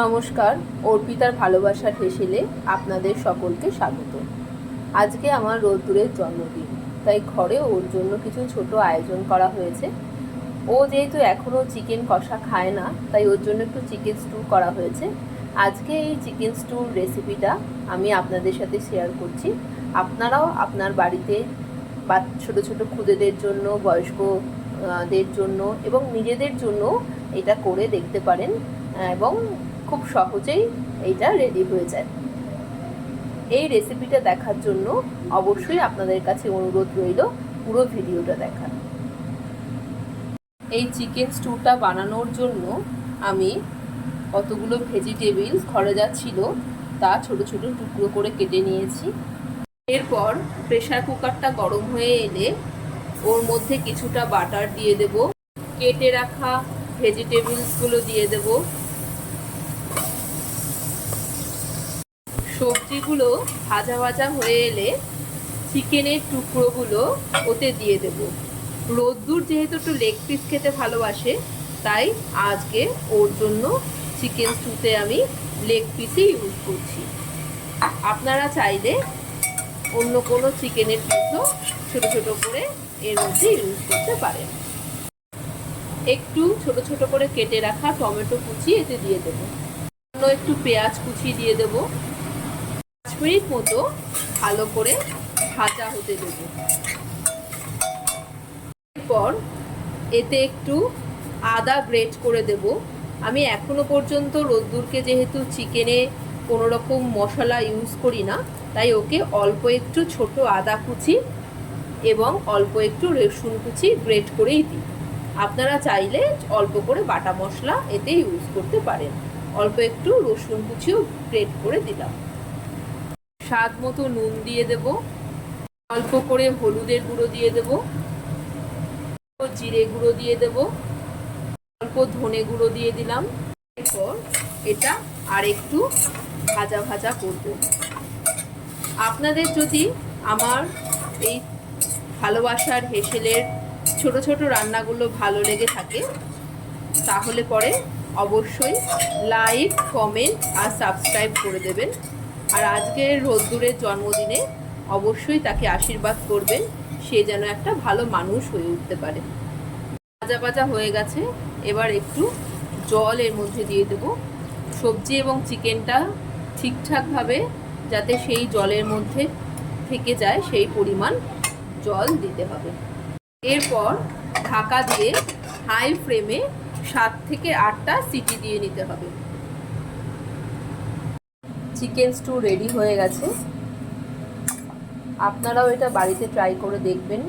নমস্কার, অর্পিতার ভালোবাসার হেসেলে আপনাদের সকলকে স্বাগত। আজকে আমার রোদ্দুরের জন্মদিন, তাই ঘরে ওর জন্য কিছু ছোট আয়োজন করা হয়েছে। ও যেহেতু এখনও চিকেন কষা খায় না, তাই ওর জন্য একটু চিকেন স্টু করা হয়েছে। আজকে এই চিকেন স্টুর রেসিপিটা আমি আপনাদের সাথে শেয়ার করছি। আপনারাও আপনার বাড়িতে বা ছোটো ছোটো খুদেদের জন্য, বয়স্কদের জন্য এবং নিজেদের জন্য এটা করে দেখতে পারেন এবং খুব সহজেই এইটা রেডি হয়ে যায়। এই রেসিপিটা দেখার জন্য অবশ্যই আপনাদের কাছে অনুরোধ রইল পুরো ভিডিওটা দেখার। এই চিকেন স্টুটা বানানোর জন্য আমি কতগুলো ভেজিটেবলস ঘরে যা ছিল তা ছোট ছোট টুকরো করে কেটে নিয়েছি। এরপর প্রেসার কুকারটা গরম হয়ে এলে ওর মধ্যে কিছুটা বাটার দিয়ে দেব, কেটে রাখা ভেজিটেবলসগুলো দিয়ে দেব, সবজিগুলো ভাজা ভাজা হয়ে এলে চিকেনের টুকরোগুলো ওতে দিয়ে দেব। রোদ্দুর যেহেতু একটু লেগ পিস খেতে ভালোবাসে, তাই আজকে ওর জন্য চিকেন স্টুতে আমি লেগ পিসই ইউজ করছি। আপনারা চাইলে অন্য কোনো চিকেনের পিসও ছোটো ছোটো করে এর মধ্যে ইউজ করতে পারেন। একটু ছোট ছোট করে কেটে রাখা টমেটো কুচি এতে দিয়ে দেবো, একটু পেঁয়াজ কুচি দিয়ে দেবো। 5 মিনিট মতো ভালো করে ভাজা হতে দেব। এরপর এতে একটু আদা গ্রেট করে দেব। আমি এখনো পর্যন্ত রোদ্দুরকে যেহেতু চিকেনে কোনো রকম মশলা ইউজ করি না, তাই ওকে অল্প একটু ছোট আদা কুচি এবং অল্প একটু রসুন কুচি গ্রেট করেই দিই। আপনারা চাইলে অল্প করে বাটা মশলা এতে ইউজ করতে পারেন। অল্প একটু রসুন কুচিও গ্রেট করে দিলাম। স্বাদ মতো নুন দিয়ে দেব, অল্প করে হলুদের গুঁড়ো দিয়ে দেব, জিরে গুঁড়ো দিয়ে দেব, অল্প ধনে গুঁড়ো দিয়ে দিলাম। এরপর এটা আর একটু ভাজা ভাজা করব। আপনাদের যদি আমার এই ভালোবাসার হেসেলের ছোট ছোট রান্নাগুলো ভালো লেগে থাকে, তাহলে পরে অবশ্যই লাইক, কমেন্ট আর সাবস্ক্রাইব করে দেবেন। আর আজকের রোদ্দুরের জন্মদিনে অবশ্যই তাকে আশীর্বাদ করবেন, সে যেন একটা ভালো মানুষ হয়ে উঠতে পারে। ভাজা ভাজা হয়ে গেছে, এবার একটু জল এর মধ্যে দিয়ে দেব। সবজি এবং চিকেনটা ঠিকঠাকভাবে যাতে সেই জলের মধ্যে থেকে যায় সেই পরিমাণ জল দিতে হবে। এরপর ঢাকা দিয়ে হাই ফ্লেমে 7 থেকে 8টা সিটি দিয়ে নিতে হবে। চিকেন স্টু রেডি হয়ে গেছে। আপনারাও এটা বাড়িতে ট্রাই করে দেখবেন,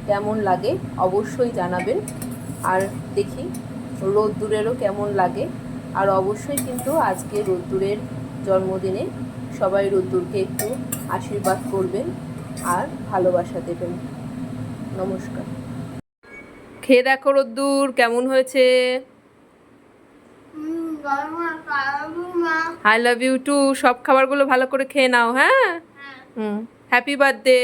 কেমন লাগে অবশ্যই জানাবেন। আর দেখি রোদ্দুরেরও কেমন লাগে। আর অবশ্যই কিন্তু আজকে রোদ্দুরের জন্মদিনে সবাই রোদ্দুরকে একটু আশীর্বাদ করবেন আর ভালোবাসা দেবেন। নমস্কার। খেয়ে দেখো রোদ্দুর কেমন হয়েছে। I love you too. সব খাবারগুলো ভালো করে খেয়ে নাও। হ্যাঁ, হ্যাপি বার্থডে।